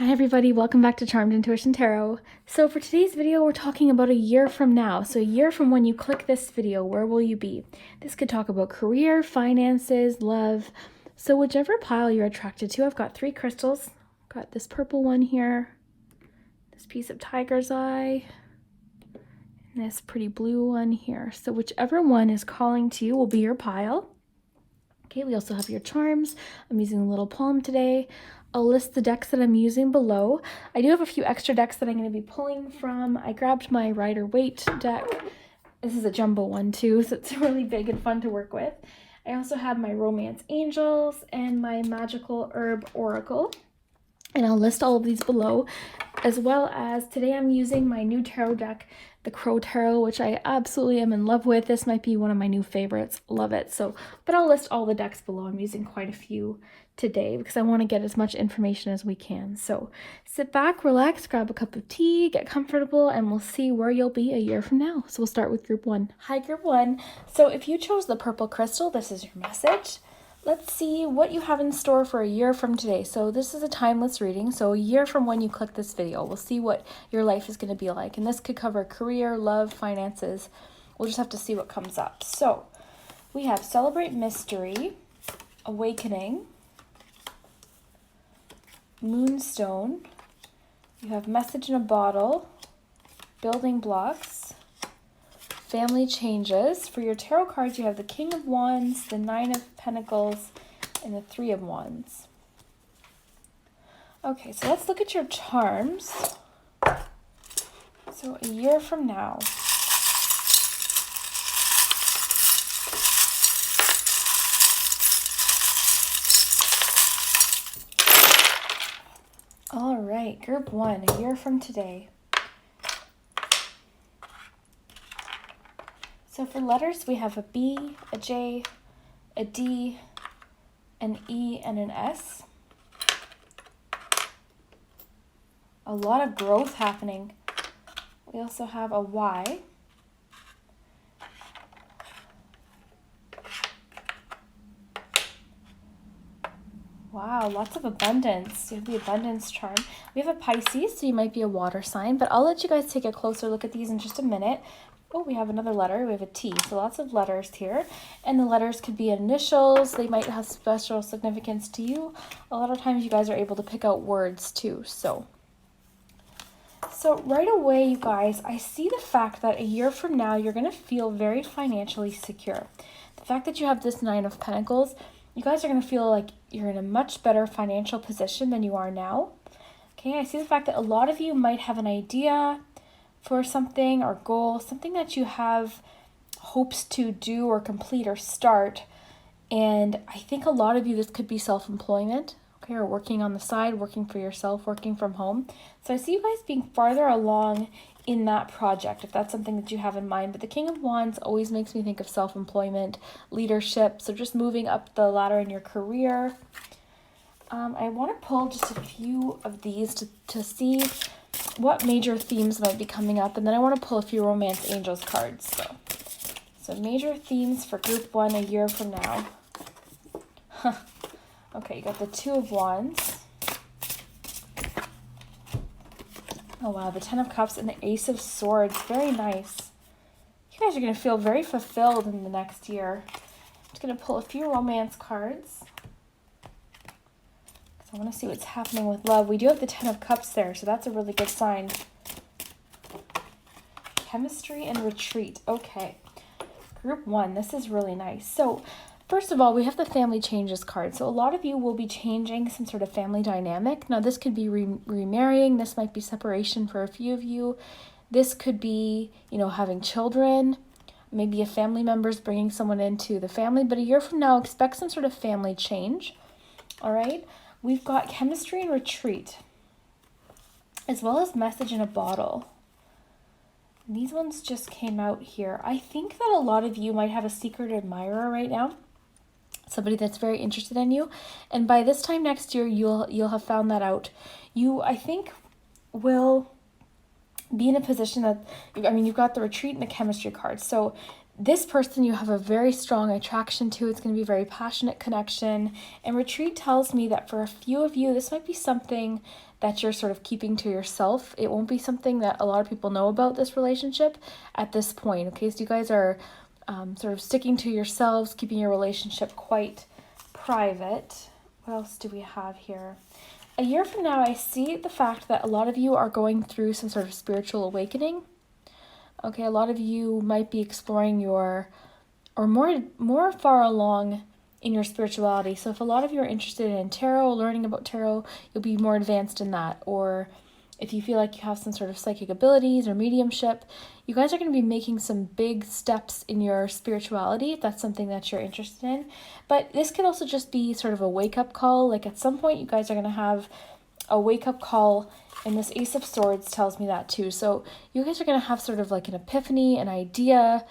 Hi everybody, welcome back to Charmed Intuition Tarot. So for today's video, we're talking about a year from now. So a year from when you click this video, where will you be? This could talk about career, finances, love. So whichever pile you're attracted to, I've got 3 crystals. Got this purple one here, this piece of tiger's eye, and this pretty blue one here. So whichever one is calling to you will be your pile. Okay, we also have your charms. I'm using a little palm today. I'll list the decks that I'm using below. I do have a few extra decks that I'm going to be pulling from. I grabbed my Rider-Waite deck. This is a jumbo one too, so it's really big and fun to work with. I also have my Romance Angels and my Magickal Herb Oracle. And I'll list all of these below, as well as today I'm using my new tarot deck, the Crow Tarot, which I absolutely am in love with. This might be one of my new favorites. Love it. So, but I'll list all the decks below. I'm using quite a few today because I want to get as much information as we can. So sit back, relax, grab a cup of tea, get comfortable, and we'll see where you'll be a year from now. So we'll start with group 1. Hi, group 1. So if you chose the purple crystal, this is your message. Let's see what you have in store for a year from today. So this is a timeless reading. So a year from when you click this video, we'll see what your life is going to be like. And this could cover career, love, finances. We'll just have to see what comes up. So we have Celebrate Mystery, Awakening, Moonstone. You have Message in a Bottle, Building Blocks, Family Changes. For your tarot cards, you have the King of Wands, the 9 of Pentacles, and the 3 of Wands. Okay, so let's look at your charms. So a year from now. All right, group 1, a year from today. So for letters, we have a B, a J, a D, an E, and an S. A lot of growth happening. We also have a Y. Wow, lots of abundance. You have the abundance charm. We have a Pisces, so you might be a water sign, but I'll let you guys take a closer look at these in just a minute. Oh, we have another letter. We have a T, so lots of letters here. And the letters could be initials. They might have special significance to you. A lot of times you guys are able to pick out words too. So right away, you guys, I see the fact that a year from now, you're going to feel very financially secure. The fact that you have this 9 of Pentacles, you guys are going to feel like you're in a much better financial position than you are now. Okay, I see the fact that a lot of you might have an idea for something or goal, something that you have hopes to do or complete or start. And I think a lot of you, this could be self-employment, okay, or working on the side, working for yourself, working from home. So I see you guys being farther along in that project, if that's something that you have in mind. But the King of Wands always makes me think of self-employment, leadership, so just moving up the ladder in your career. I want to pull just a few of these to see what major themes might be coming up, and then I want to pull a few Romance Angels cards. So major themes for group 1 a year from now. Okay, you got the 2 of Wands. Oh wow, the 10 of Cups and the Ace of Swords. Very nice. You guys are going to feel very fulfilled in the next year. I'm just going to pull a few romance cards. I want to see what's happening with love. We do have the 10 of Cups there, so that's a really good sign. Chemistry and retreat. Okay. Group 1, this is really nice. So first of all, we have the Family Changes card. So a lot of you will be changing some sort of family dynamic. Now this could be remarrying. This might be separation for a few of you. This could be, having children. Maybe a family member's bringing someone into the family. But a year from now, expect some sort of family change. All right. We've got chemistry and retreat, as well as message in a bottle. And these ones just came out here. I think that a lot of you might have a secret admirer right now, somebody that's very interested in you. And by this time next year, you'll have found that out. You, I think, will be in a position that, you've got the retreat and the chemistry card. So this person you have a very strong attraction to. It's going to be a very passionate connection. And retreat tells me that for a few of you, this might be something that you're sort of keeping to yourself. It won't be something that a lot of people know about this relationship at this point. Okay, so you guys are sort of sticking to yourselves, keeping your relationship quite private. What else do we have here? A year from now, I see the fact that a lot of you are going through some sort of spiritual awakening. Okay, a lot of you might be exploring or more far along in your spirituality. So if a lot of you are interested in tarot, learning about tarot, you'll be more advanced in that. Or if you feel like you have some sort of psychic abilities or mediumship, you guys are going to be making some big steps in your spirituality if that's something that you're interested in. But this could also just be sort of a wake-up call. Like at some point you guys are going to have a wake-up call, and this Ace of Swords tells me that too. So you guys are going to have sort of like an epiphany, an idea,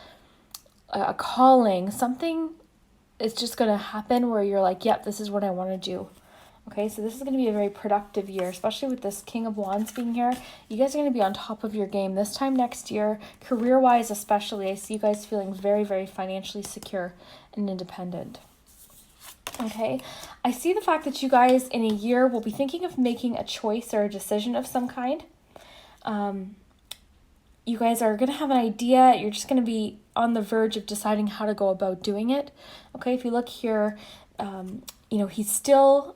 a calling, something is just going to happen where you're like, yep, this is what I want to do. Okay, so this is going to be a very productive year, especially with this King of Wands being here. You guys are going to be on top of your game this time next year, career-wise especially. I see you guys feeling very, very financially secure and independent. Okay, I see the fact that you guys in a year will be thinking of making a choice or a decision of some kind. You guys are going to have an idea. You're just going to be on the verge of deciding how to go about doing it. Okay, if you look here, he's still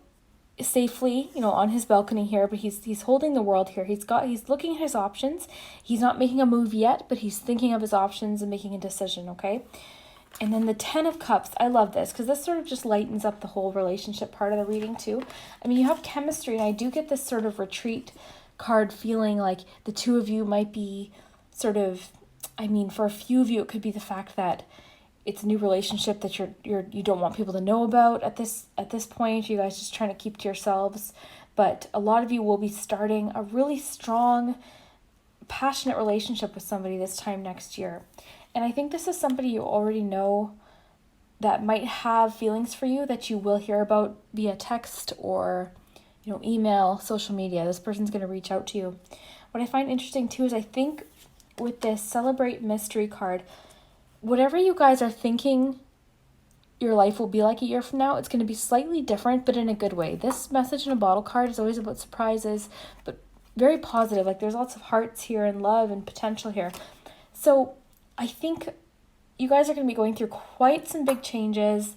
safely, on his balcony here, but he's holding the world here. He's looking at his options. He's not making a move yet, but he's thinking of his options and making a decision, okay? And then the 10 of Cups, I love this because this sort of just lightens up the whole relationship part of the reading too. I mean, you have chemistry, and I do get this sort of retreat card feeling like the two of you might be sort of, for a few of you, it could be the fact that it's a new relationship that you don't want people to know about at this point. You guys just trying to keep to yourselves. But a lot of you will be starting a really strong, passionate relationship with somebody this time next year. And I think this is somebody you already know that might have feelings for you that you will hear about via text or, email, social media. This person's going to reach out to you. What I find interesting too is I think with this Celebrate Mystery card, whatever you guys are thinking your life will be like a year from now, it's going to be slightly different, but in a good way. This Message in a Bottle card is always about surprises, but very positive. Like there's lots of hearts here and love and potential here. So I think you guys are going to be going through quite some big changes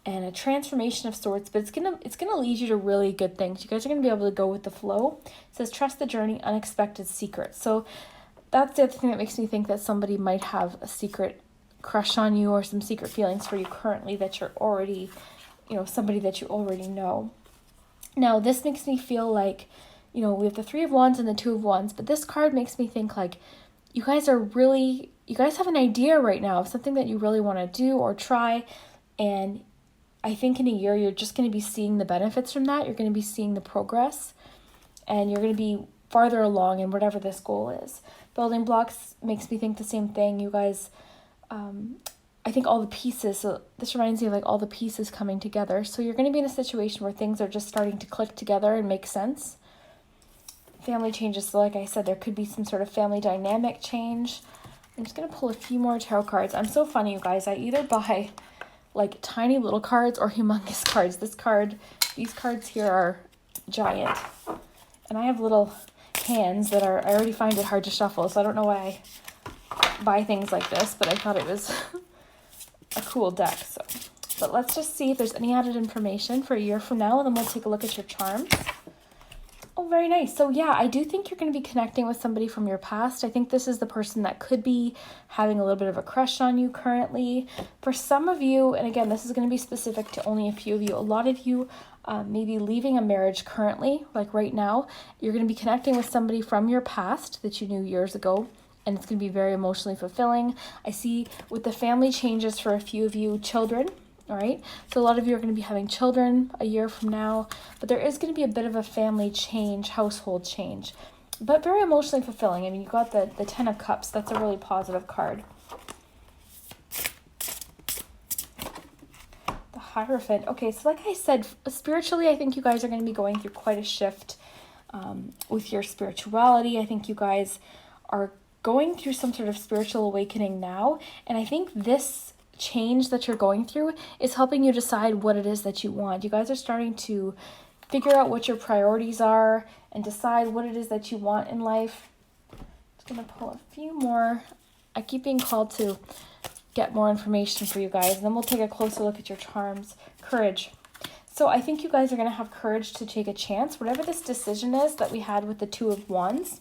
and a transformation of sorts, but it's gonna lead you to really good things. You guys are going to be able to go with the flow. It says, trust the journey, unexpected secrets. So that's the other thing that makes me think that somebody might have a secret crush on you or some secret feelings for you currently that you're already, somebody that you already know. Now, this makes me feel like, we have the Three of Wands and the Two of Wands, but this card makes me think like you guys have an idea right now of something that you really want to do or try, and I think in a year you're just going to be seeing the benefits from that. You're going to be seeing the progress, and you're going to be farther along in whatever this goal is. Building blocks makes me think the same thing. You guys, I think all the pieces, so this reminds me of like all the pieces coming together. So you're going to be in a situation where things are just starting to click together and make sense. Family changes, so like I said, there could be some sort of family dynamic change. I'm just going to pull a few more tarot cards. I'm so funny, you guys. I either buy like tiny little cards or humongous cards. These cards here are giant. And I have little hands I already find it hard to shuffle, so I don't know why I buy things like this, but I thought it was a cool deck. But let's just see if there's any added information for a year from now, and then we'll take a look at your charms. Oh, very nice. So yeah, I do think you're going to be connecting with somebody from your past. I think this is the person that could be having a little bit of a crush on you currently. For some of you, and again, this is going to be specific to only a few of you, a lot of you may be leaving a marriage currently, like right now. You're going to be connecting with somebody from your past that you knew years ago, and it's going to be very emotionally fulfilling. I see with the family changes for a few of you, children. All right, so a lot of you are going to be having children a year from now, but there is going to be a bit of a family change, household change, but very emotionally fulfilling. I mean, you got the 10 of Cups. That's a really positive card. The Hierophant. Okay, so like I said, spiritually, I think you guys are going to be going through quite a shift with your spirituality. I think you guys are going through some sort of spiritual awakening now, and I think this change that you're going through is helping you decide what it is that you want. You guys are starting to figure out what your priorities are and decide what it is that you want in life. Just gonna pull a few more. I keep being called to get more information for you guys, and then we'll take a closer look at your charms. Courage. So I think you guys are going to have courage to take a chance. Whatever this decision is that we had with the Two of Wands,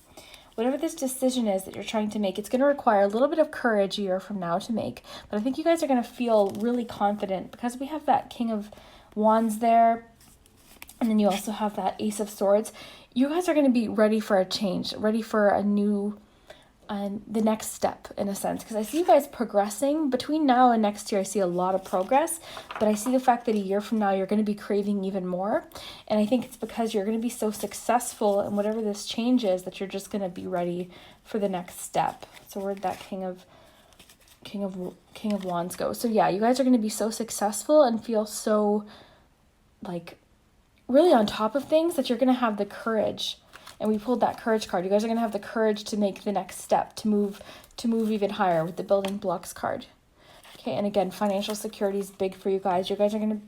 whatever this decision is that you're trying to make, it's going to require a little bit of courage a year from now to make. But I think you guys are going to feel really confident because we have that King of Wands there. And then you also have that Ace of Swords. You guys are going to be ready for a change, ready for a new, the next step in a sense. Because I see you guys progressing. Between now and next year, I see a lot of progress. But I see the fact that a year from now, you're going to be craving even more. And I think it's because you're going to be so successful in whatever this change is that you're just going to be ready for the next step. So where'd that King of Wands go? So yeah, you guys are going to be so successful and feel so like really on top of things that you're going to have the courage. And we pulled that courage card. You guys are going to have the courage to make the next step, to move even higher with the building blocks card. Okay, and again, financial security is big for you guys. You guys are going to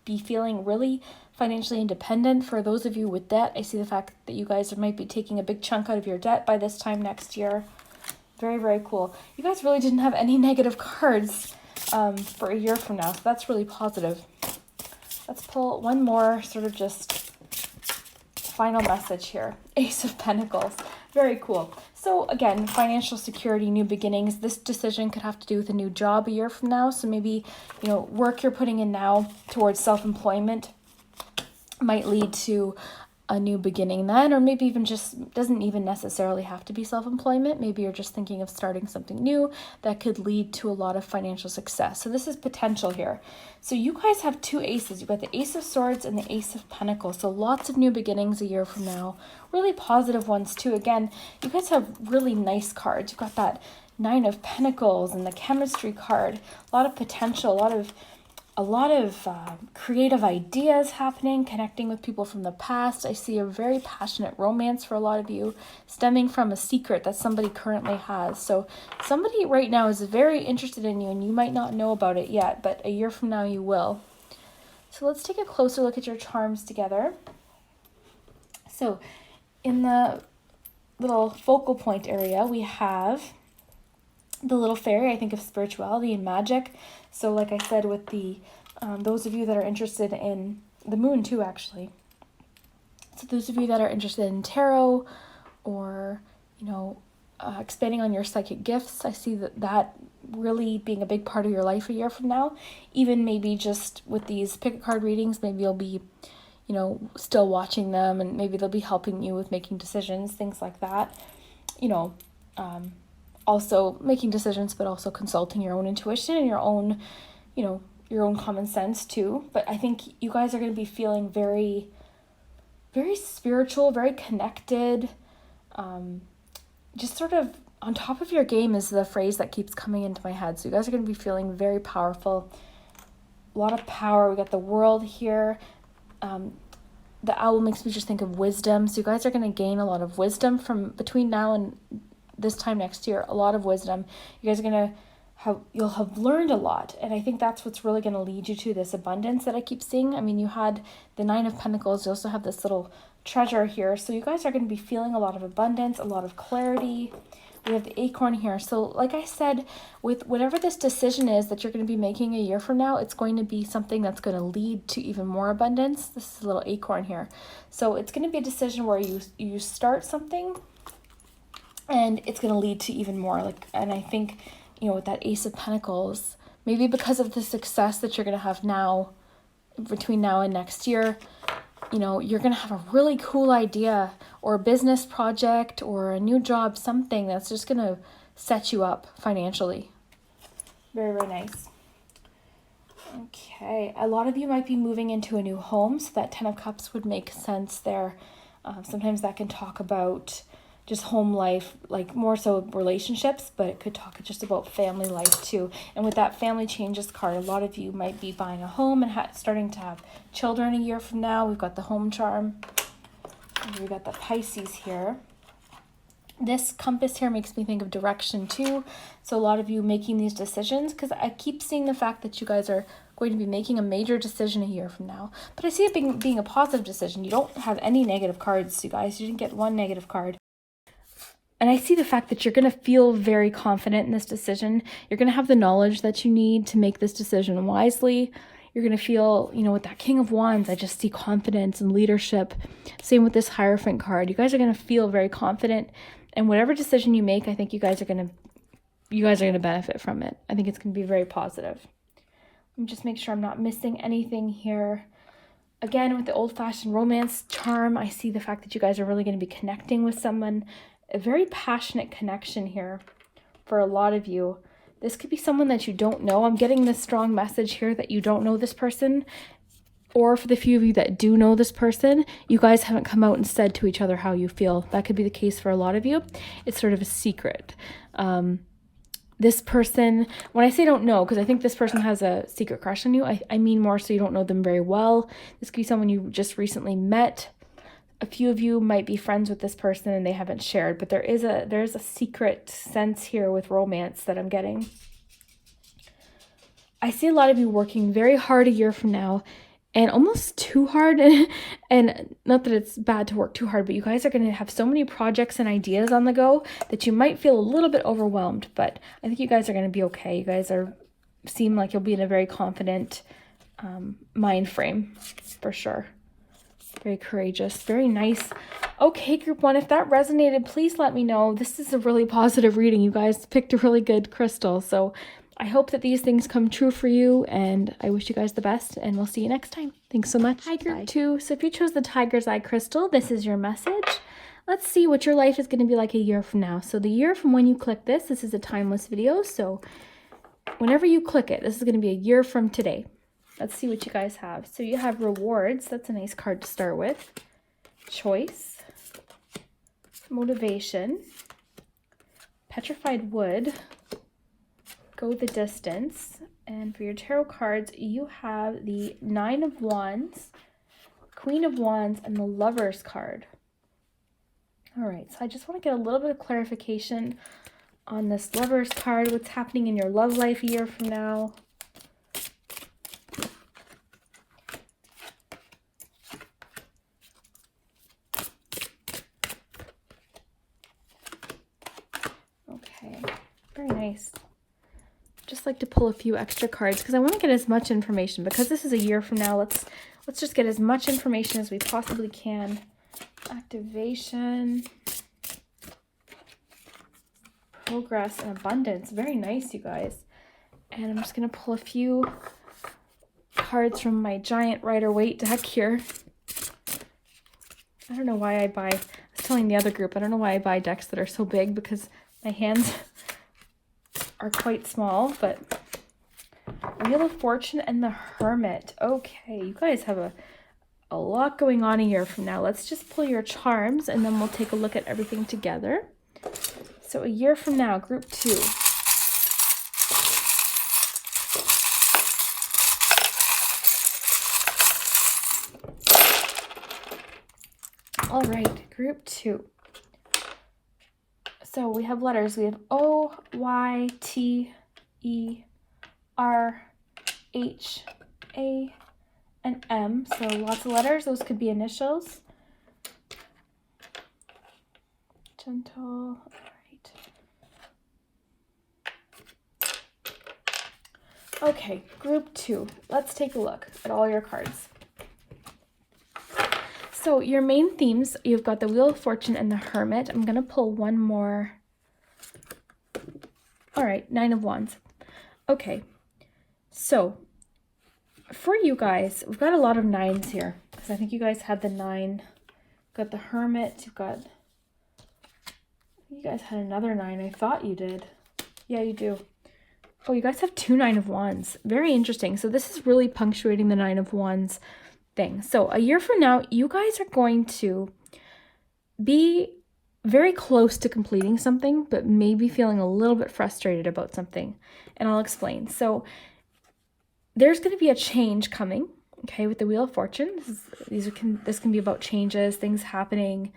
be feeling really financially independent. For those of you with debt, I see the fact that you guys might be taking a big chunk out of your debt by this time next year. Very, very cool. You guys really didn't have any negative cards for a year from now, so that's really positive. Let's pull one more sort of just final message here. Ace of Pentacles. Very cool. So again, financial security, new beginnings. This decision could have to do with a new job a year from now. So maybe, work you're putting in now towards self-employment might lead to a new beginning then, or maybe even just doesn't even necessarily have to be self-employment. Maybe you're just thinking of starting something new that could lead to a lot of financial success. So this is potential here. So you guys have two aces. You've got the Ace of Swords and the Ace of Pentacles. So lots of new beginnings a year from now. Really positive ones too. Again, you guys have really nice cards. You've got that Nine of Pentacles and the chemistry card. A lot of potential, a lot of creative ideas happening, connecting with people from the past. I see a very passionate romance for a lot of you, stemming from a secret that somebody currently has. So somebody right now is very interested in you, and you might not know about it yet, but a year from now you will. So let's take a closer look at your charms together. So in the little focal point area, we have the little fairy. I think of spirituality and magic. So like I said, with the those of you that are interested in the moon too, actually. So those of you that are interested in tarot or, expanding on your psychic gifts, I see that really being a big part of your life a year from now. Even maybe just with these pick card readings, maybe you'll be, still watching them, and maybe they'll be helping you with making decisions, things like that. Also making decisions, but also consulting your own intuition and your own, your own common sense too. But I think you guys are going to be feeling very, very spiritual, very connected, just sort of on top of your game is the phrase that keeps coming into my head. So you guys are going to be feeling very powerful, a lot of power. We got the World here. The owl makes me just think of wisdom. So you guys are going to gain a lot of wisdom from between now and this time next year, a lot of wisdom. You guys are going to you'll have learned a lot. And I think that's what's really going to lead you to this abundance that I keep seeing. I mean, you had the Nine of Pentacles. You also have this little treasure here. So you guys are going to be feeling a lot of abundance, a lot of clarity. We have the acorn here. So like I said, with whatever this decision is that you're going to be making a year from now, it's going to be something that's going to lead to even more abundance. This is a little acorn here. So it's going to be a decision where you start something and it's going to lead to even more. And I think, with that Ace of Pentacles, maybe because of the success that you're going to have now, between now and next year, you're going to have a really cool idea or a business project or a new job, something that's just going to set you up financially. Very, very nice. Okay, a lot of you might be moving into a new home, so that Ten of Cups would make sense there. Sometimes that can talk about just home life, like more so relationships, but it could talk just about family life too. And with that family changes card, a lot of you might be buying a home and starting to have children a year from now. We've got the home charm. And we've got the Pisces here. This compass here makes me think of direction too. So a lot of you making these decisions, because I keep seeing the fact that you guys are going to be making a major decision a year from now. But I see it being a positive decision. You don't have any negative cards, you guys. You didn't get one negative card. And I see the fact that you're going to feel very confident in this decision. You're going to have the knowledge that you need to make this decision wisely. You're going to feel, you know, with that King of Wands, I just see confidence and leadership. Same with this Hierophant card. You guys are going to feel very confident. And whatever decision you make, I think you guys are going to benefit from it. I think it's going to be very positive. Let me just make sure I'm not missing anything here. Again, with the old-fashioned romance charm, I see the fact that you guys are really going to be connecting with someone. A very passionate connection here for a lot of you. This could be someone that you don't know. I'm getting this strong message here that you don't know this person. Or for the few of you that do know this person, you guys haven't come out and said to each other how you feel. That could be the case for a lot of you. It's sort of a secret. This person, when I say don't know, because I think this person has a secret crush on you, I mean more so you don't know them very well. This could be someone you just recently met. A few of you might be friends with this person and they haven't shared, but there's a secret sense here with romance that I'm getting. I see a lot of you working very hard a year from now, and almost too hard. And not that it's bad to work too hard, but you guys are going to have so many projects and ideas on the go that you might feel a little bit overwhelmed, but I think you guys are going to be okay. You guys seem like you'll be in a very confident mind frame for sure. Very courageous, very nice. Okay, group 1, if that resonated, please let me know. This is a really positive reading. You guys picked a really good crystal, so I hope that these things come true for you, and I wish you guys the best, and we'll see you next time. Thanks so much. Hi, group 2. So if you chose the Tiger's Eye crystal, this is your message. Let's see what your life is going to be like a year from now. So the year from when you click this is a timeless video, so whenever you click it, this is going to be a year from today. Let's see what you guys have. So you have rewards. That's a nice card to start with. Choice. Motivation. Petrified wood. Go the distance. And for your tarot cards, you have the 9 of Wands, Queen of Wands, and the Lover's card. All right, so I just want to get a little bit of clarification on this Lover's card. What's happening in your love life a year from now? Very nice. Just like to pull a few extra cards because I want to get as much information, because this is a year from now. Let's just get as much information as we possibly can. Activation, progress, and abundance. Very nice, you guys. And I'm just going to pull a few cards from my giant Rider-Waite deck here. I don't know why I was telling the other group, I don't know why I buy decks that are so big, because my hands are quite small. But Wheel of Fortune and the Hermit. Okay, you guys have a lot going on a year from now. Let's just pull your charms and then we'll take a look at everything together. So a year from now, group 2. All right, group 2. So we have letters. We have O, Y, T, E, R, H, A, and M. So lots of letters. Those could be initials. Gentle. All right. Okay, group 2. Let's take a look at all your cards. So your main themes, you've got the Wheel of Fortune and the Hermit. I'm going to pull one more. All right, 9 of Wands. Okay, so for you guys, we've got a lot of 9s here, because I think you guys had the 9. Got the Hermit. You guys had another 9. I thought you did. Yeah, you do. Oh, you guys have 2 9 of Wands. Very interesting. So this is really punctuating the 9 of Wands thing. So a year from now, you guys are going to be very close to completing something, but maybe feeling a little bit frustrated about something. And I'll explain. So there's going to be a change coming, okay, with the Wheel of Fortune. This can be about changes, things happening.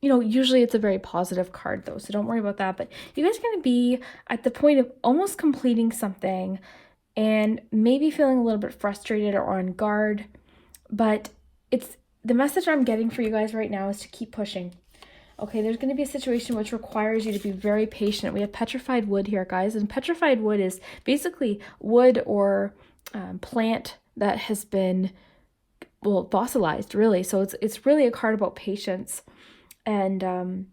usually it's a very positive card though, so don't worry about that. But you guys are going to be at the point of almost completing something and maybe feeling a little bit frustrated or on guard. But it's the message I'm getting for you guys right now is to keep pushing. Okay, there's going to be a situation which requires you to be very patient. We have petrified wood here, guys, and petrified wood is basically wood or plant that has been, well, fossilized, really. So it's really a card about patience. And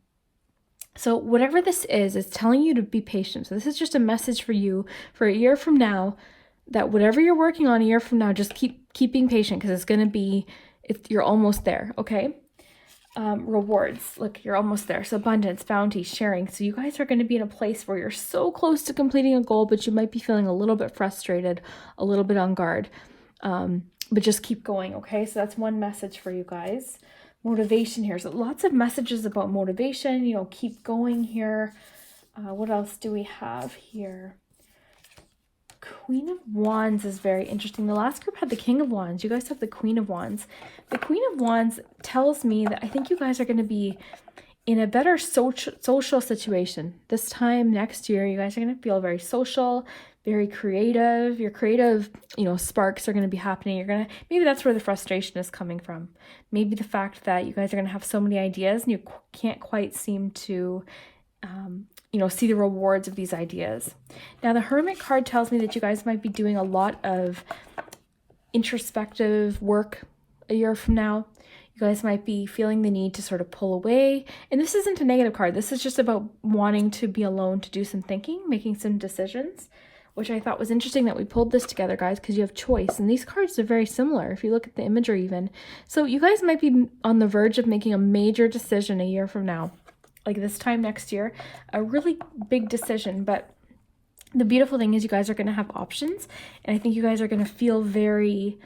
so whatever this is, it's telling you to be patient. So this is just a message for you for a year from now, that whatever you're working on a year from now, just keep being patient, because it's going to be, you're almost there, okay? Rewards, look, you're almost there. So abundance, bounty, sharing. So you guys are going to be in a place where you're so close to completing a goal, but you might be feeling a little bit frustrated, a little bit on guard. But just keep going, okay? So that's one message for you guys. Motivation here. So lots of messages about motivation, keep going here. What else do we have here? Queen of Wands is very interesting. The last group had the King of Wands. You guys have the Queen of Wands. The Queen of Wands tells me that I think you guys are going to be in a better social situation. This time next year, you guys are going to feel very social, very creative. Your creative, sparks are going to be happening. Maybe that's where the frustration is coming from. Maybe the fact that you guys are going to have so many ideas and you can't quite seem to see the rewards of these ideas. Now, the Hermit card tells me that you guys might be doing a lot of introspective work a year from now. You guys might be feeling the need to sort of pull away. And this isn't a negative card. This is just about wanting to be alone to do some thinking, making some decisions, which I thought was interesting that we pulled this together, guys, because you have choice. And these cards are very similar if you look at the imagery even. So you guys might be on the verge of making a major decision a year from now. Like this time next year, a really big decision. But the beautiful thing is you guys are going to have options, and I think you guys are going to feel very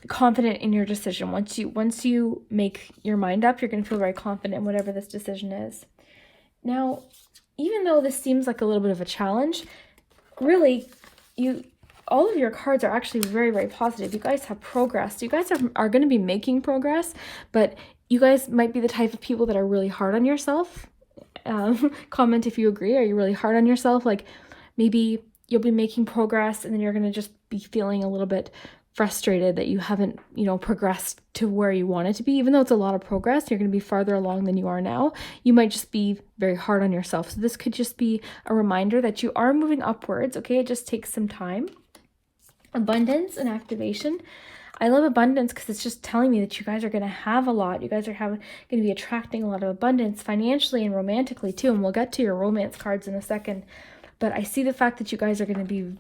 confident in your decision. Once you make your mind up, you're going to feel very confident in whatever this decision is. Now, even though this seems like a little bit of a challenge, really, all of your cards are actually very, very positive. You guys have progress. You guys are going to be making progress, but you guys might be the type of people that are really hard on yourself. Comment if you agree. Are you really hard on yourself? Like maybe you'll be making progress and then you're going to just be feeling a little bit frustrated that you haven't, progressed to where you want it to be. Even though it's a lot of progress, you're going to be farther along than you are now. You might just be very hard on yourself. So this could just be a reminder that you are moving upwards, okay? It just takes some time. Abundance and activation. I love abundance because it's just telling me that you guys are going to have a lot. You guys are going to be attracting a lot of abundance financially and romantically too. And we'll get to your romance cards in a second. But I see the fact that you guys are going to be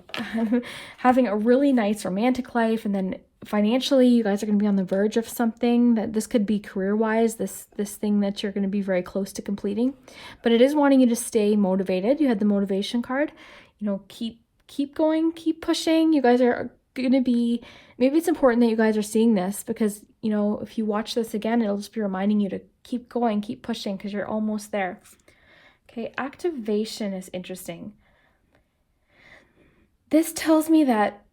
having a really nice romantic life. And then financially, you guys are going to be on the verge of something. That this could be career-wise, this thing that you're going to be very close to completing. But it is wanting you to stay motivated. You had the motivation card. Keep going, keep pushing. You guys are going to be, maybe it's important that you guys are seeing this because, if you watch this again, it'll just be reminding you to keep going, keep pushing because you're almost there. Okay, activation is interesting. This tells me that,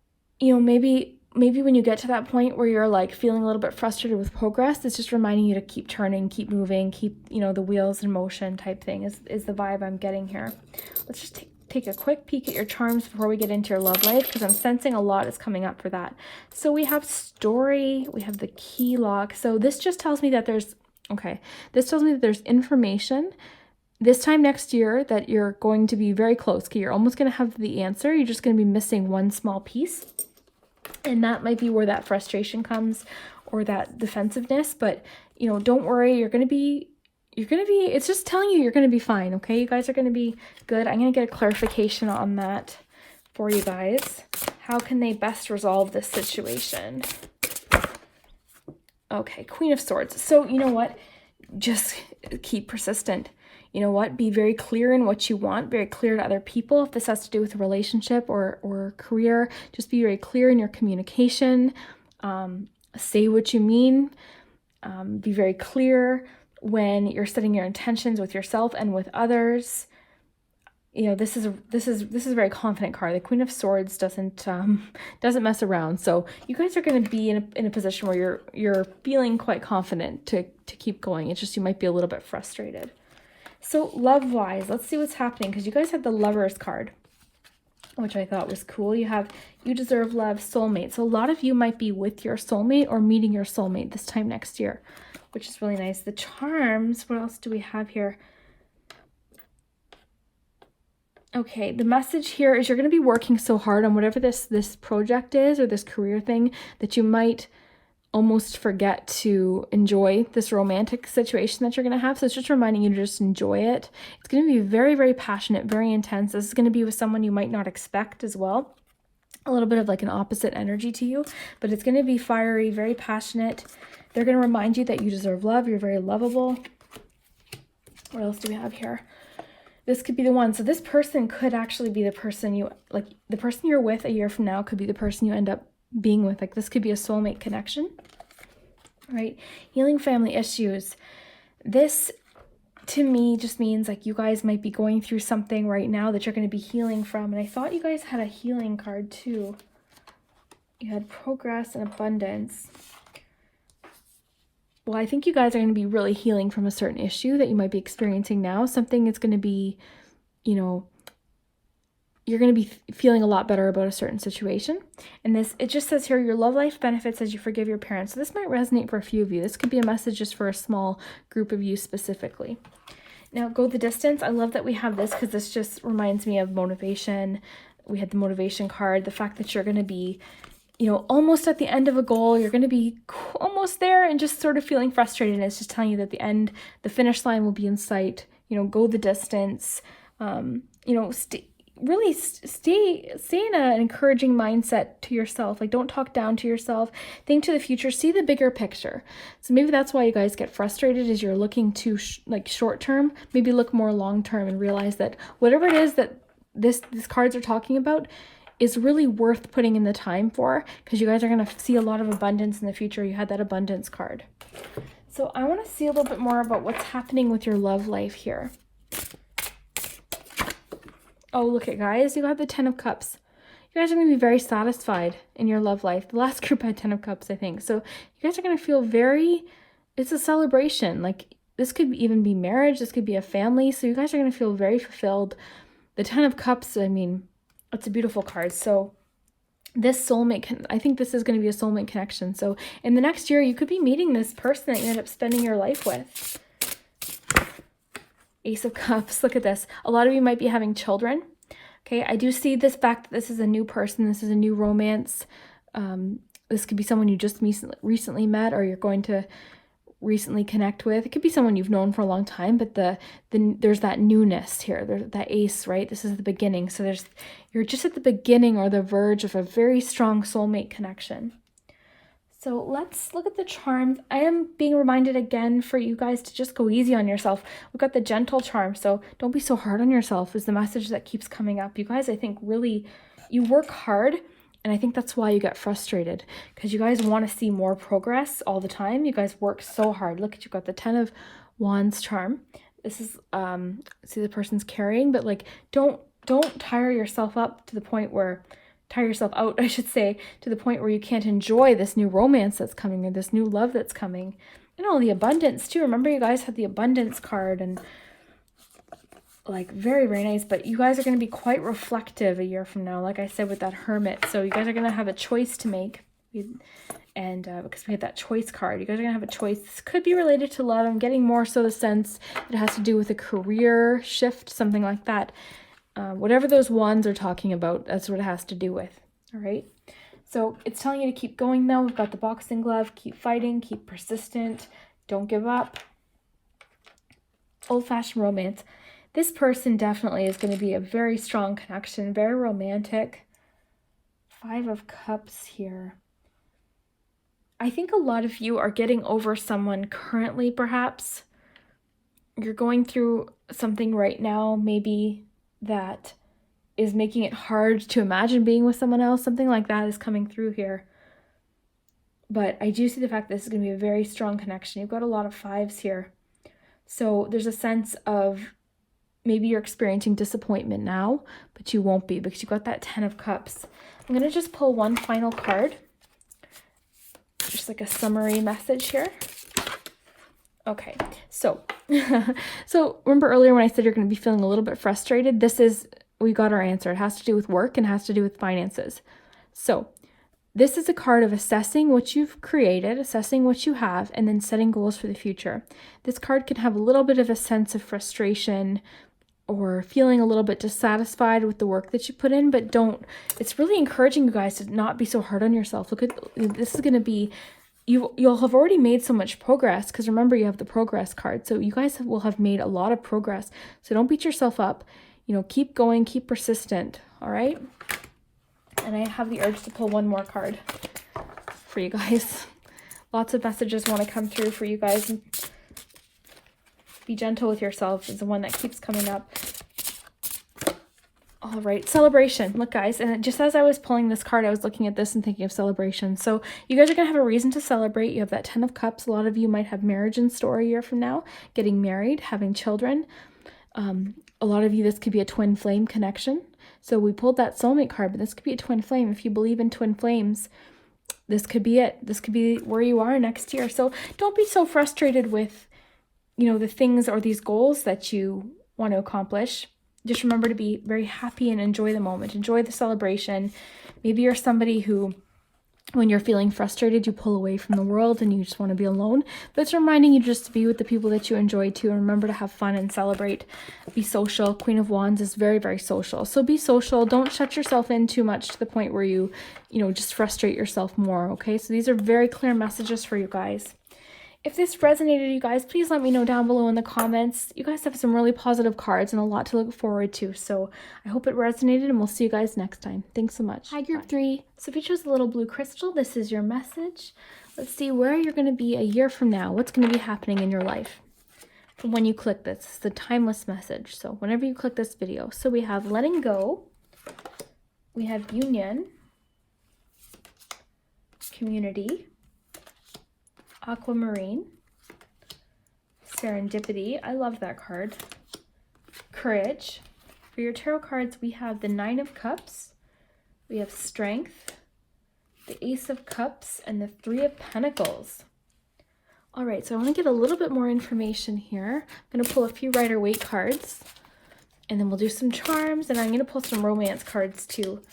maybe when you get to that point where you're like feeling a little bit frustrated with progress, it's just reminding you to keep turning, keep moving, keep, the wheels in motion type thing is the vibe I'm getting here. Let's just take a quick peek at your charms before we get into your love life, because I'm sensing a lot is coming up for that. So we have story, we have the key lock. So this just tells me that there's information this time next year that you're going to be very close. Okay, you're almost going to have the answer. You're just going to be missing one small piece. And that might be where that frustration comes or that defensiveness. But, don't worry. It's just telling you you're going to be fine, okay? You guys are going to be good. I'm going to get a clarification on that for you guys. How can they best resolve this situation? Okay, Queen of Swords. So, you know what? Just keep persistent. You know what? Be very clear in what you want, very clear to other people. If this has to do with a relationship or career, just be very clear in your communication. Say what you mean. Be very clear when you're setting your intentions with yourself and with others. you know, this is a very confident card. The Queen of Swords doesn't mess around. So you guys are going to be in a position where you're feeling quite confident to keep going. It's just you might be a little bit frustrated. So love wise, let's see what's happening, because you guys had the Lovers card, which I thought was cool. You have you deserve love, soulmate. So a lot of you might be with your soulmate or meeting your soulmate this time next year, which is really nice. The charms, what else do we have here? Okay, the message here is you're going to be working so hard on whatever this project is, or this career thing, that you might almost forget to enjoy this romantic situation that you're going to have. So it's just reminding you to just enjoy it. It's going to be very, very passionate, very intense. This is going to be with someone you might not expect as well. A little bit of like an opposite energy to you, but it's going to be fiery, very passionate. They're going to remind you that you deserve love. You're very lovable. What else do we have here? This could be the one. So this person could actually be the person you, like the person you're with a year from now could be the person you end up being with. Like this could be a soulmate connection, right? Healing family issues. This to me just means like you guys might be going through something right now that you're going to be healing from. And I thought you guys had a healing card too. You had progress and abundance. Well, I think you guys are going to be really healing from a certain issue that you might be experiencing now. Something that's going to be, you know, you're going to be feeling a lot better about a certain situation. And this, it just says here, your love life benefits as you forgive your parents. So this might resonate for a few of you. This could be a message just for a small group of you specifically. Now, go the distance. I love that we have this because this just reminds me of motivation. We had the motivation card, the fact that you're going to be, you know, almost at the end of a goal. You're going to be almost there and just sort of feeling frustrated. And it's just telling you that the finish line will be in sight. You know, go the distance. You know, stay in an encouraging mindset to yourself. Like, don't talk down to yourself. Think to the future. See the bigger picture. So maybe that's why you guys get frustrated, is you're looking too short term. Maybe look more long term and realize that whatever it is that these cards are talking about is really worth putting in the time for, because you guys are going to see a lot of abundance in the future. You had that abundance card. So I want to see a little bit more about what's happening with your love life here. Oh, look at guys, you got the 10 of Cups. You guys are going to be very satisfied in your love life. The last group had 10 of Cups, I think. So you guys are going to feel it's a celebration. Like, this could even be marriage. This could be a family. So you guys are going to feel very fulfilled. The 10 of Cups, I mean, it's a beautiful card. So this soulmate, I think this is going to be a soulmate connection. So in the next year, you could be meeting this person that you end up spending your life with. Ace of Cups, look at this. A lot of you might be having children. Okay, I do see this fact that this is a new person. This is a new romance. This could be someone you just recently met, or you're going to recently connect with. It could be someone you've known for a long time, but there's that newness here. There's that ace, right? This is the beginning. So you're just at the beginning or the verge of a very strong soulmate connection. So let's look at the charms. I am being reminded again for you guys to just go easy on yourself. We've got the gentle charm, so don't be so hard on yourself is the message that keeps coming up. You guys, I think really, you work hard, and I think that's why you get frustrated, because you guys want to see more progress all the time. You guys work so hard. Look at, you've got the 10 of Wands charm. This is, see the person's carrying, but like, don't tire yourself up to the point where, tire yourself out, I should say, to the point where you can't enjoy this new romance that's coming, or this new love that's coming. And all the abundance too. Remember, you guys had the abundance card, and like very, very nice. But you guys are going to be quite reflective a year from now, like I said, with that Hermit. So you guys are going to have a choice to make. And because we had that choice card, you guys are going to have a choice. This could be related to love. I'm getting more so the sense that it has to do with a career shift, something like that. Whatever those wands are talking about, that's what it has to do with. All right. So it's telling you to keep going though. We've got the boxing glove. Keep fighting. Keep persistent. Don't give up. Old-fashioned romance. This person definitely is going to be a very strong connection. Very romantic. 5 of Cups here. I think a lot of you are getting over someone currently, perhaps. You're going through something right now, maybe, that is making it hard to imagine being with someone else. Something like that is coming through here. But I do see the fact that this is going to be a very strong connection. You've got a lot of 5s here. So there's a sense of maybe you're experiencing disappointment now, but you won't be because you got that 10 of Cups. I'm going to just pull one final card, just like a summary message here. Okay, so so remember earlier when I said you're going to be feeling a little bit frustrated? We got our answer. It has to do with work and has to do with finances. So this is a card of assessing what you've created, assessing what you have, and then setting goals for the future. This card can have a little bit of a sense of frustration or feeling a little bit dissatisfied with the work that you put in, but it's really encouraging you guys to not be so hard on yourself. Look at, this is going to be, you'll have already made so much progress, because remember you have the progress card. So you guys will have made a lot of progress. So don't beat yourself up. Keep going, keep persistent. All right. And I have the urge to pull one more card for you guys. Lots of messages want to come through for you guys. Be gentle with yourself is the one that keeps coming up. All right, celebration. Look, guys, and just as I was pulling this card, I was looking at this and thinking of celebration. So you guys are going to have a reason to celebrate. You have that 10 of Cups. A lot of you might have marriage in store a year from now, getting married, having children. A lot of you, this could be a twin flame connection. So we pulled that soulmate card, but this could be a twin flame. If you believe in twin flames, this could be it. This could be where you are next year. So don't be so frustrated with, the things or these goals that you want to accomplish. Just remember to be very happy and enjoy the moment. Enjoy the celebration. Maybe you're somebody who, when you're feeling frustrated, you pull away from the world and you just want to be alone. But it's reminding you just to be with the people that you enjoy too. And remember to have fun and celebrate. Be social. Queen of Wands is very, very social. So be social. Don't shut yourself in too much to the point where you just frustrate yourself more. Okay, so these are very clear messages for you guys. If this resonated, you guys, please let me know down below in the comments. You guys have some really positive cards and a lot to look forward to. So I hope it resonated, and we'll see you guys next time. Thanks so much. Hi, Group 3. So if you chose the little blue crystal, this is your message. Let's see where you're going to be a year from now. What's going to be happening in your life from when you click this. It's the timeless message. So whenever you click this video. So we have letting go. We have union. Community. Aquamarine, serendipity. I love that card. Courage. For your tarot cards, we have the 9 of Cups, we have strength, the Ace of Cups, and the 3 of Pentacles. All right, so I want to get a little bit more information here. I'm going to pull a few Rider-Waite cards, and then we'll do some charms, and I'm going to pull some romance cards too.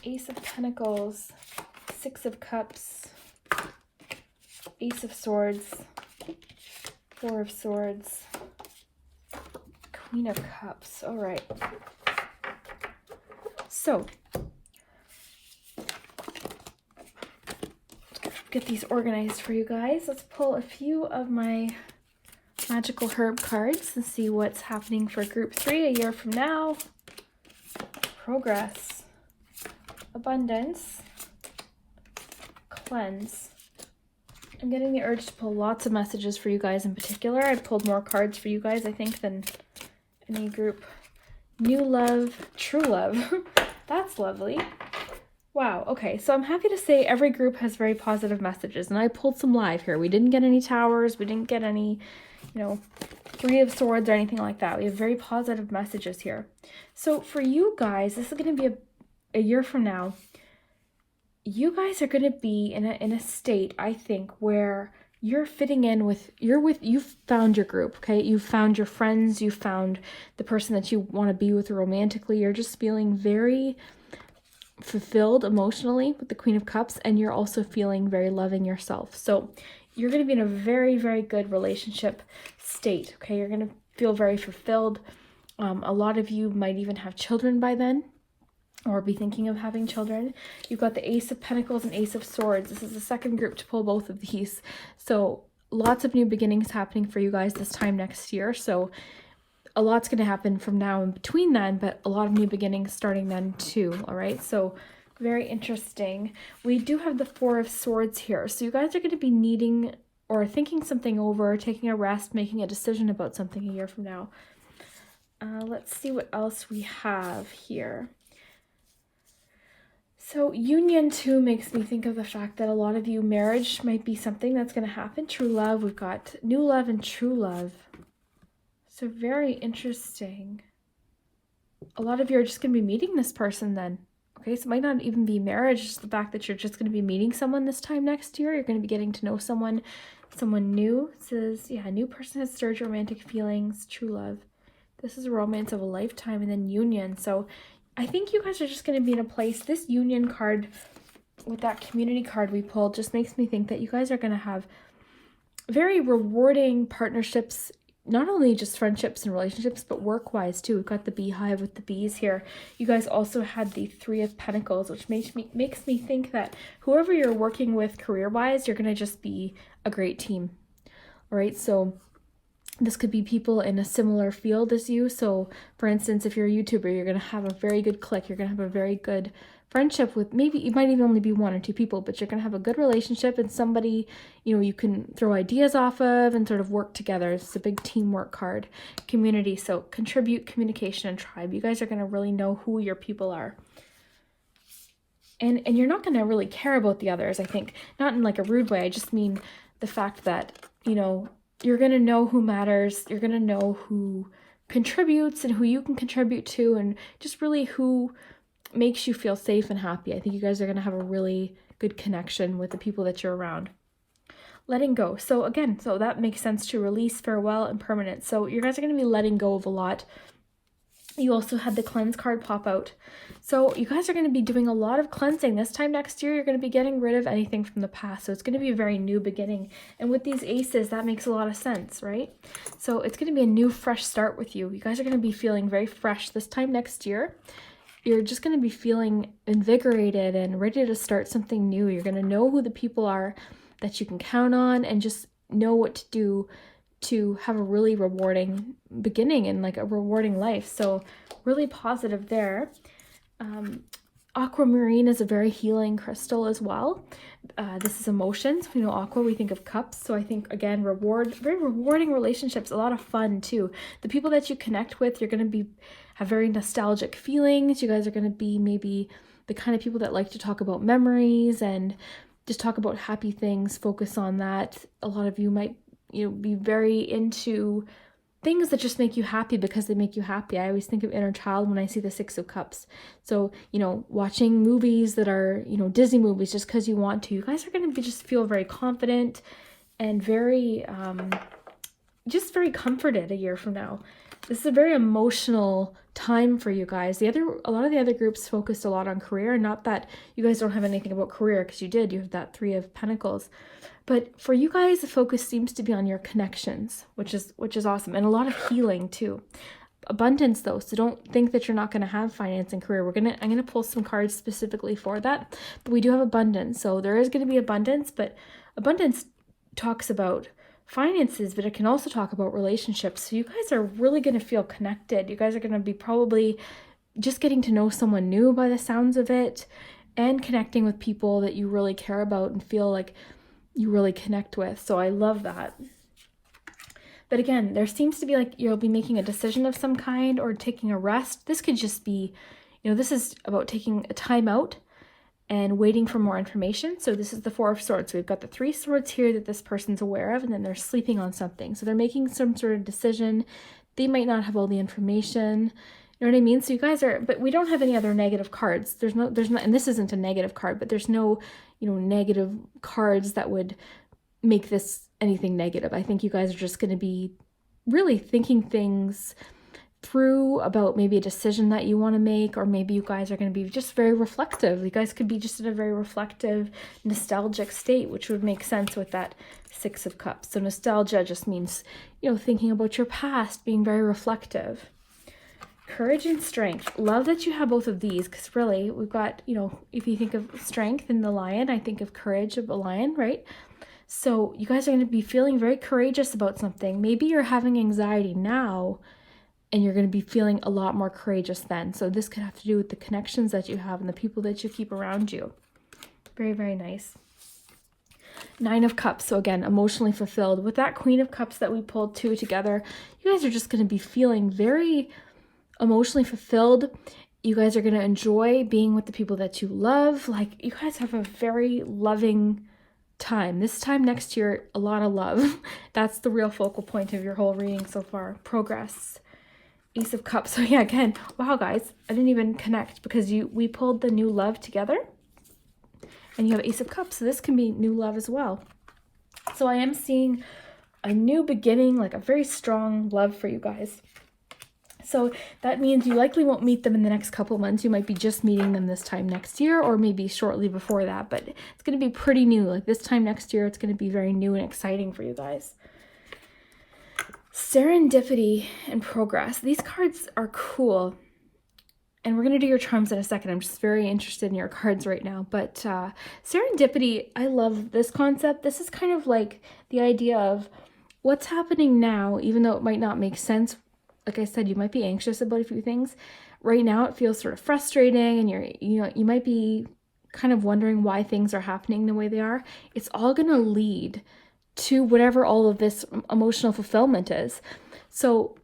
Ace of Pentacles, 6 of Cups, Ace of Swords, 4 of Swords, Queen of Cups. All right. So, get these organized for you guys. Let's pull a few of my Magickal Herb cards and see what's happening for Group 3 a year from now. Progress. Abundance, cleanse. I'm getting the urge to pull lots of messages for you guys in particular. I pulled more cards for you guys, I think, than any group. New love, true love. That's lovely. Wow, okay, so I'm happy to say every group has very positive messages, and I pulled some live here. We didn't get any towers, we didn't get any, 3 of Swords or anything like that. We have very positive messages here. So for you guys, this is going to be a year from now. You guys are going to be in a state, I think, where you're fitting in with, you've found your group, okay? You've found your friends, you've found the person that you want to be with romantically. You're just feeling very fulfilled emotionally with the Queen of Cups, and you're also feeling very loving yourself. So you're going to be in a very, very good relationship state, okay? You're going to feel very fulfilled. A lot of you might even have children by then, or be thinking of having children. You've got the Ace of Pentacles and Ace of Swords. This is the second group to pull both of these. So lots of new beginnings happening for you guys this time next year. So a lot's going to happen from now and between then, but a lot of new beginnings starting then too. All right, so very interesting. We do have the 4 of Swords here. So you guys are going to be needing or thinking something over, taking a rest, making a decision about something a year from now. Let's see what else we have here. So union too makes me think of the fact that a lot of you, marriage might be something that's going to happen. True love, we've got new love and true love. So very interesting. A lot of you are just going to be meeting this person then. Okay, so it might not even be marriage, just the fact that you're just going to be meeting someone this time next year. You're going to be getting to know someone new. It says, yeah, a new person has stirred your romantic feelings, true love. This is a romance of a lifetime, and then union. So I think you guys are just going to be in a place. This union card with that community card we pulled just makes me think that you guys are going to have very rewarding partnerships, not only just friendships and relationships, but work-wise too. We've got the beehive with the bees here. You guys also had the Three of Pentacles, which makes me think that whoever you're working with career-wise, you're going to just be a great team. All right, so this could be people in a similar field as you. So for instance, if you're a YouTuber, you're going to have a very good clique. You're going to have a very good friendship with, maybe it might even only be one or two people, but you're going to have a good relationship and somebody, you know, you can throw ideas off of and sort of work together. It's a big teamwork card. Community. So contribute, communication, and tribe. You guys are going to really know who your people are. And you're not going to really care about the others, I think. Not in like a rude way. I just mean the fact that, you know, you're going to know who matters. You're going to know who contributes and who you can contribute to, and just really who makes you feel safe and happy. I think you guys are going to have a really good connection with the people that you're around. Letting go. So again, so that makes sense to release, farewell, and permanent. So you guys are going to be letting go of a lot. You also had the cleanse card pop out. So you guys are going to be doing a lot of cleansing. This time next year, you're going to be getting rid of anything from the past. So it's going to be a very new beginning. And with these aces, that makes a lot of sense, right? So it's going to be a new, fresh start with you. You guys are going to be feeling very fresh this time next year. You're just going to be feeling invigorated and ready to start something new. You're going to know who the people are that you can count on and just know what to do to have a really rewarding beginning and like a rewarding life. So really positive there. Aquamarine is a very healing crystal as well. This is emotions. You know, aqua, we think of cups. So I think, again, very rewarding relationships, a lot of fun too. The people that you connect with, you're going to have very nostalgic feelings. You guys are going to be maybe the kind of people that like to talk about memories and just talk about happy things, focus on that. A lot of you might, you know, be very into things that just make you happy because they make you happy. I always think of inner child when I see the Six of Cups. So, you know, watching movies that are, you know, Disney movies just because you want to. You guys are going to just feel very confident and very, just very comforted a year from now. This is a very emotional time for you guys. A lot of the other groups focused a lot on career. Not that you guys don't have anything about career, because you did. You have that Three of Pentacles. But for you guys, the focus seems to be on your connections, which is awesome, and a lot of healing too. Abundance though, so don't think that you're not going to have finance and career. I'm going to pull some cards specifically for that, but we do have abundance. So there is going to be abundance, but abundance talks about finances, but it can also talk about relationships. So you guys are really going to feel connected. You guys are going to be probably just getting to know someone new by the sounds of it, and connecting with people that you really care about and feel like you really connect with. So I love that. But again, there seems to be like you'll be making a decision of some kind or taking a rest. This could just be, you know, this is about taking a time out and waiting for more information. So this is the Four of Swords. So we've got the Three Swords here that this person's aware of, and then they're sleeping on something. So they're making some sort of decision. They might not have all the information. You know what I mean? So you guys are, but we don't have any other negative cards. There's not, and this isn't a negative card, but there's no, you know, negative cards that would make this anything negative. I think you guys are just going to be really thinking things through about maybe a decision that you want to make, or maybe you guys are going to be just very reflective. You guys could be just in a very reflective, nostalgic state, which would make sense with that Six of Cups. So nostalgia just means, you know, thinking about your past, being very reflective. Courage and strength. Love that you have both of these, because really we've got, you know, if you think of strength in the lion, I think of courage of a lion, right? So you guys are going to be feeling very courageous about something. Maybe you're having anxiety now and you're going to be feeling a lot more courageous then. So this could have to do with the connections that you have and the people that you keep around you. Very, very nice. Nine of Cups. So again, emotionally fulfilled. With that Queen of Cups that we pulled two together, you guys are just going to be feeling very emotionally fulfilled You guys are going to enjoy being with the people that you love. Like, you guys have a very loving time. This time next year, a lot of love. That's the real focal point of your whole reading so far. Progress. Ace of Cups. So yeah, again, wow guys, I didn't even connect because we pulled the new love together. And you have Ace of Cups, so this can be new love as well. So I am seeing a new beginning, like a very strong love for you guys. So that means you likely won't meet them in the next couple months. You might be just meeting them this time next year, or maybe shortly before that, but it's going to be pretty new. Like this time next year, it's going to be very new and exciting for you guys. Serendipity and progress. These cards are cool. And we're going to do your charms in a second. I'm just very interested in your cards right now. But serendipity, I love this concept. This is kind of like the idea of what's happening now, even though it might not make sense. Like I said, you might be anxious about a few things. Right now, it feels sort of frustrating, and you might be kind of wondering why things are happening the way they are. It's all going to lead to whatever all of this emotional fulfillment is. So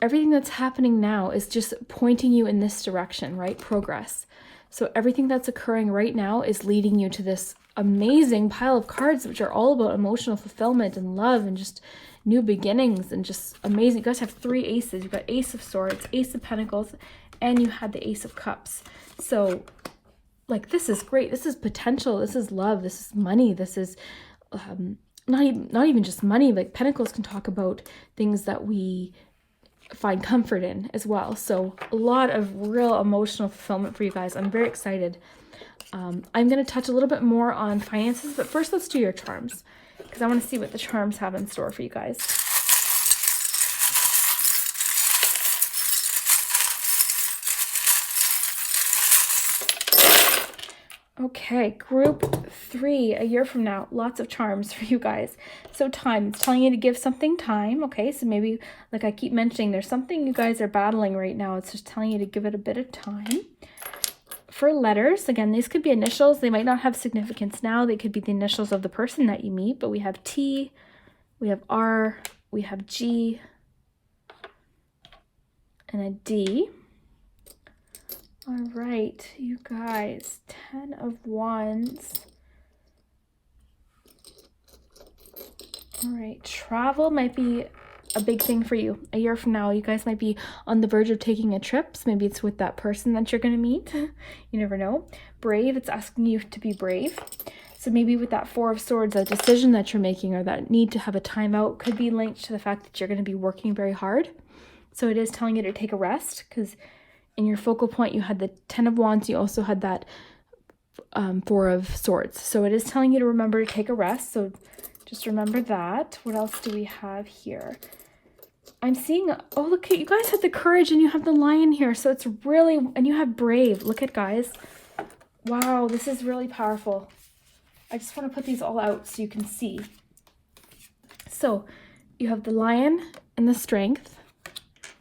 everything that's happening now is just pointing you in this direction, right? Progress. So everything that's occurring right now is leading you to this amazing pile of cards, which are all about emotional fulfillment and love and just new beginnings and just amazing. You guys have 3 aces. You've got Ace of Swords, Ace of Pentacles, and you had the Ace of Cups. So like, this is great. This is potential. This is love. This is money. This is not even just money. Like Pentacles can talk about things that we find comfort in as well. So a lot of real emotional fulfillment for you guys. I'm very excited. I'm going to touch a little bit more on finances, but first let's do your charms, because I want to see what the charms have in store for you guys. Okay, group 3, a year from now, lots of charms for you guys. So time, it's telling you to give something time. Okay, so maybe, like I keep mentioning, there's something you guys are battling right now. It's just telling you to give it a bit of time. For letters, again, these could be initials. They might not have significance now. They could be the initials of the person that you meet, but we have T, we have R, we have G, and a D. All right, you guys, 10 of Wands. All right, travel might be a big thing for you. A year from now, you guys might be on the verge of taking a trip. So maybe it's with that person that you're going to meet. You never know. Brave, it's asking you to be brave. So maybe with that 4 of Swords, a decision that you're making or that need to have a timeout could be linked to the fact that you're going to be working very hard. So it is telling you to take a rest, because in your focal point, you had the 10 of Wands. You also had that 4 of Swords. So it is telling you to remember to take a rest. So just remember that. What else do we have here? I'm seeing, oh, look at you guys have the Courage and you have the Lion here. So it's really, and you have Brave. Look at guys. Wow, this is really powerful. I just want to put these all out so you can see. So you have the Lion and the Strength.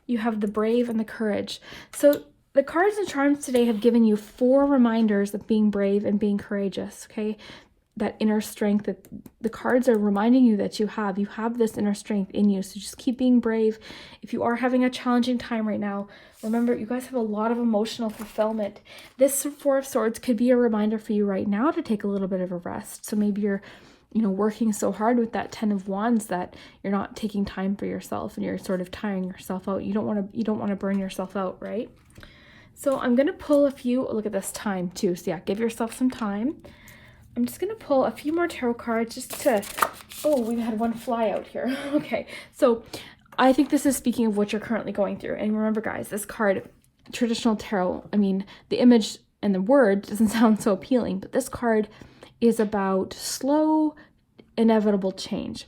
You have the Brave and the Courage. So the cards and charms today have given you 4 reminders of being brave and being courageous, okay? That inner strength that the cards are reminding you that you have this inner strength in you. So just keep being brave. If you are having a challenging time right now, remember you guys have a lot of emotional fulfillment. This 4 of Swords could be a reminder for you right now to take a little bit of a rest. So maybe you're working so hard with that 10 of Wands that you're not taking time for yourself and you're sort of tiring yourself out. You don't want to burn yourself out, right? So I'm going to pull a few, look at this time too. So yeah, give yourself some time. I'm just going to pull a few more tarot cards just to, oh, we had one fly out here. Okay, so I think this is speaking of what you're currently going through. And remember, guys, this card, traditional tarot, I mean, the image and the word doesn't sound so appealing, but this card is about slow, inevitable change.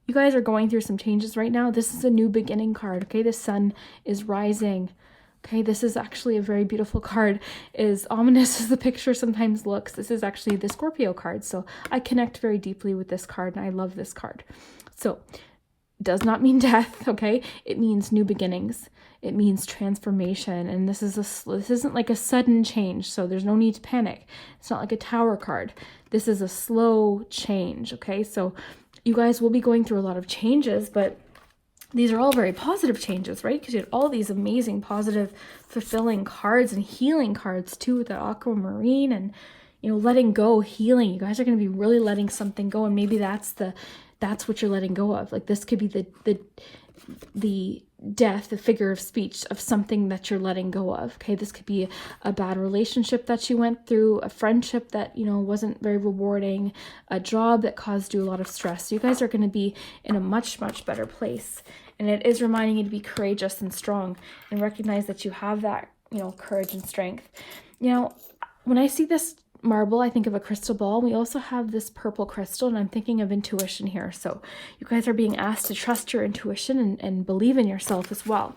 You guys are going through some changes right now. This is a new beginning card, okay? The sun is rising. Okay, this is actually a very beautiful card. As ominous as the picture sometimes looks, this is actually the Scorpio card. So I connect very deeply with this card and I love this card. So does not mean death, okay? It means new beginnings. It means transformation. And this isn't like a sudden change, so there's no need to panic. It's not like a Tower card. This is a slow change, okay? So you guys will be going through a lot of changes, but these are all very positive changes, right? Because you had all these amazing, positive, fulfilling cards and healing cards too with the aquamarine and, you know, letting go, healing. You guys are going to be really letting something go, and maybe that's what you're letting go of. Like this could be the death, the figure of speech of something that you're letting go of. Okay, this could be a bad relationship that you went through, a friendship that, you know, wasn't very rewarding, a job that caused you a lot of stress. So you guys are going to be in a much, much better place. And it is reminding you to be courageous and strong and recognize that you have that, you know, courage and strength. You know, when I see this marble, I think of a crystal ball. We also have this purple crystal, and I'm thinking of intuition here. So you guys are being asked to trust your intuition and believe in yourself as well.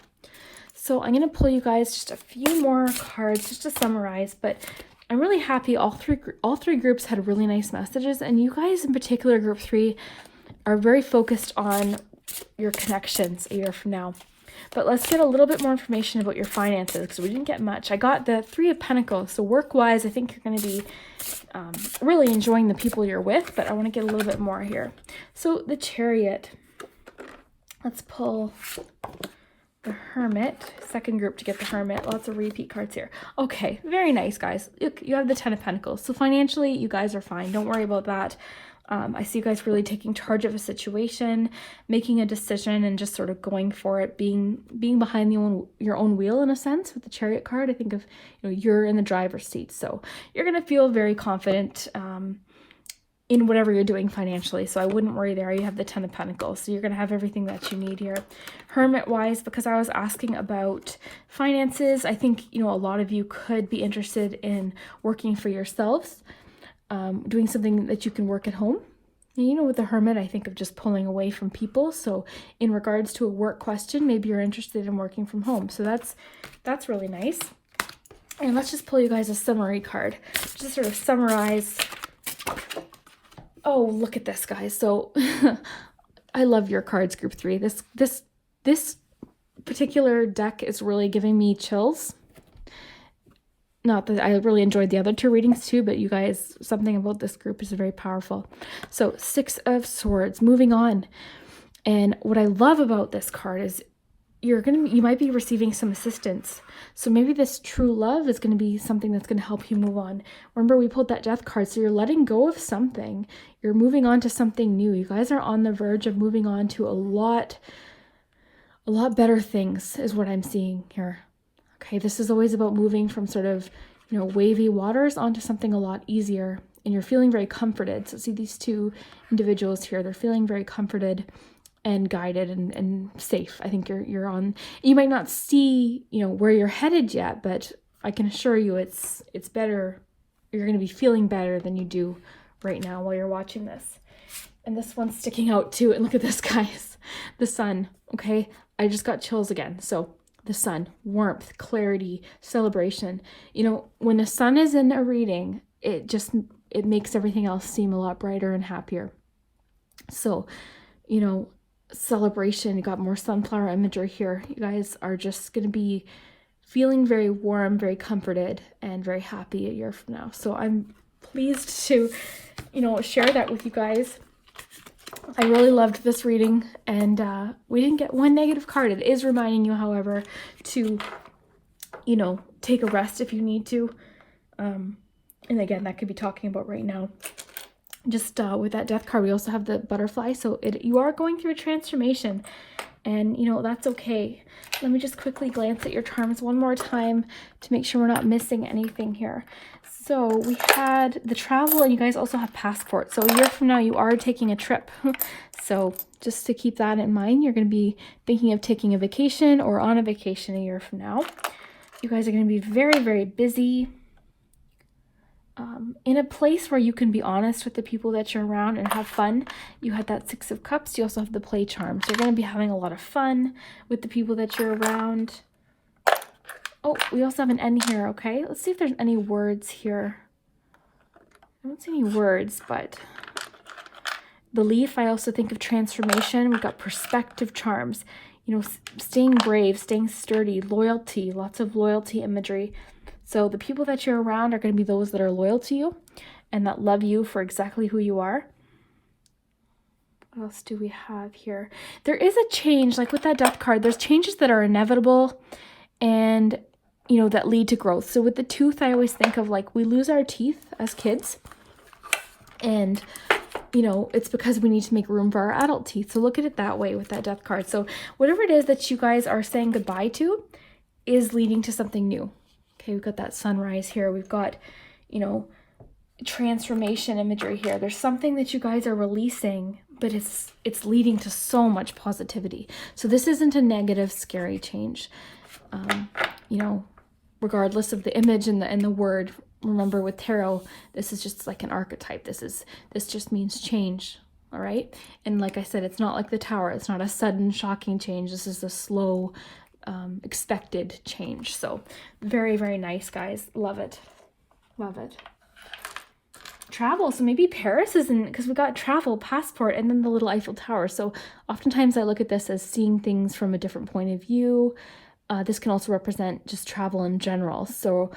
So I'm going to pull you guys just a few more cards just to summarize, but I'm really happy all three groups had really nice messages, and you guys in particular, group 3, are very focused on your connections a year from now. But let's get a little bit more information about your finances, because we didn't get much. I got the 3 of Pentacles. So work-wise, I think you're going to be really enjoying the people you're with, but I want to get a little bit more here. So the Chariot. Let's pull the Hermit. Second group to get the Hermit. Lots of repeat cards here. Okay, very nice, guys. Look, you have the 10 of Pentacles. So financially, you guys are fine. Don't worry about that. I see you guys really taking charge of a situation, making a decision, and just sort of going for it, being behind your own wheel in a sense. With the Chariot card, I think of, you know, you're in the driver's seat, so you're gonna feel very confident in whatever you're doing financially. So I wouldn't worry there. You have the 10 of Pentacles, so you're gonna have everything that you need here. Hermit wise, because I was asking about finances, I think, you know, a lot of you could be interested in working for yourselves. Doing something that you can work at home. And, you know, with the Hermit, I think of just pulling away from people. So in regards to a work question, maybe you're interested in working from home. So that's really nice. And let's just pull you guys a summary card. Just sort of summarize. Oh, look at this, guys. So I love your cards, group 3. This particular deck is really giving me chills. Not that I really enjoyed the other 2 readings too, but you guys, something about this group is very powerful. So 6 of Swords, moving on. And what I love about this card is you might be receiving some assistance. So maybe this true love is going to be something that's going to help you move on. Remember, we pulled that Death card, so you're letting go of something. You're moving on to something new. You guys are on the verge of moving on to a lot better things is what I'm seeing here. Okay, this is always about moving from sort of, you know, wavy waters onto something a lot easier, and you're feeling very comforted. So see these 2 individuals here, they're feeling very comforted and guided and safe. I think you're on, you might not see, you know, where you're headed yet, but I can assure you it's better. You're going to be feeling better than you do right now while you're watching this. And this one's sticking out too. And look at this, guys, the Sun. Okay, I just got chills again. So the Sun, warmth, clarity, celebration. You know, when the Sun is in a reading, it makes everything else seem a lot brighter and happier. So, you know, celebration, you got more sunflower imagery here. You guys are just going to be feeling very warm, very comforted, and very happy a year from now. So I'm pleased to, you know, share that with you guys. I really loved this reading, and we didn't get 1 negative card. It is reminding you, however, to, you know, take a rest if you need to. And again, that could be talking about right now. Just with that Death card, we also have the Butterfly. So you are going through a transformation, and, you know, that's okay. Let me just quickly glance at your charms one more time to make sure we're not missing anything here. So we had the travel, and you guys also have passports. So a year from now, you are taking a trip. So just to keep that in mind, you're going to be thinking of taking a vacation or on a vacation a year from now. You guys are going to be very, very busy. In a place where you can be honest with the people that you're around and have fun. You had that 6 of Cups. You also have the play charm. So you're going to be having a lot of fun with the people that you're around. Oh, we also have an N here, okay? Let's see if there's any words here. I don't see any words, but the Leaf, I also think of transformation. We've got perspective charms. You know, staying brave, staying sturdy, loyalty, lots of loyalty imagery. So the people that you're around are going to be those that are loyal to you and that love you for exactly who you are. What else do we have here? There is a change, like with that death card, there's changes that are inevitable and, you know, that lead to growth. So with the tooth, I always think of like we lose our teeth as kids and, you know, it's because we need to make room for our adult teeth. So look at it that way with that death card. So whatever it is that you guys are saying goodbye to is leading to something new. Okay, we've got that sunrise here. We've got, you know, transformation imagery here. There's something that you guys are releasing, but it's leading to so much positivity. So this isn't a negative, scary change. You know, regardless of the image and the word, remember with tarot, this is just like an archetype. This just means change. All right. And like I said, it's not like the Tower. It's not a sudden, shocking change. This is a slow, expected change. So very, very nice, guys. Love it. Love it. Travel. So maybe Paris isn't, because we got travel, passport, and then the little Eiffel Tower. So oftentimes I look at this as seeing things from a different point of view. This can also represent just travel in general. So,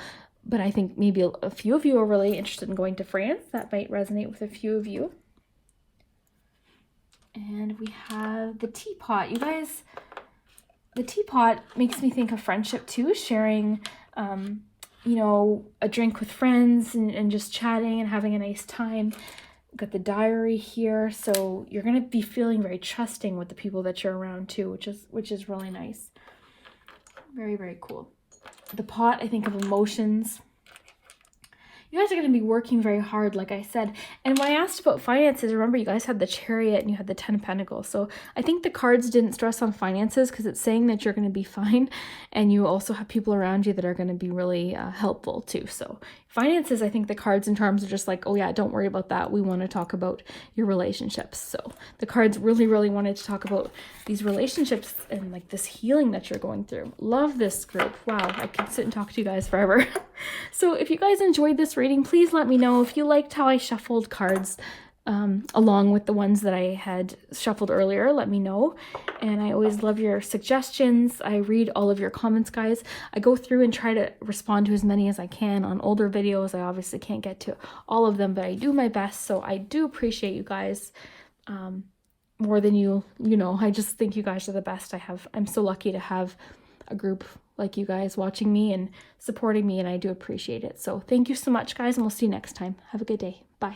but I think maybe a few of you are really interested in going to France. That might resonate with a few of you. And we have the teapot. You guys, the teapot makes me think of friendship too, sharing, you know, a drink with friends and just chatting and having a nice time. We've got the diary here. So you're going to be feeling very trusting with the people that you're around too, which is really nice. Very, very cool. The pot, I think of emotions. You guys are going to be working very hard, like I said. And when I asked about finances, remember you guys had the Chariot and you had the 10 of Pentacles. So I think the cards didn't stress on finances because it's saying that you're going to be fine. And you also have people around you that are going to be really helpful too. So finances, I think the cards in terms are just like, oh yeah, don't worry about that. We want to talk about your relationships. So the cards really, really wanted to talk about these relationships and like this healing that you're going through. Love this group. Wow, I could sit and talk to you guys forever. So if you guys enjoyed this reading, please let me know. If you liked how I shuffled cards along with the ones that I had shuffled earlier, let me know. And I always love your suggestions. I read all of your comments, guys. I go through and try to respond to as many as I can. On older videos, I obviously can't get to all of them, but I do my best. So I do appreciate you guys more than you know. I just think you guys are the best. I'm so lucky to have a group like you guys watching me and supporting me, and I do appreciate it. So thank you so much, guys, and we'll see you next time. Have a good day. Bye.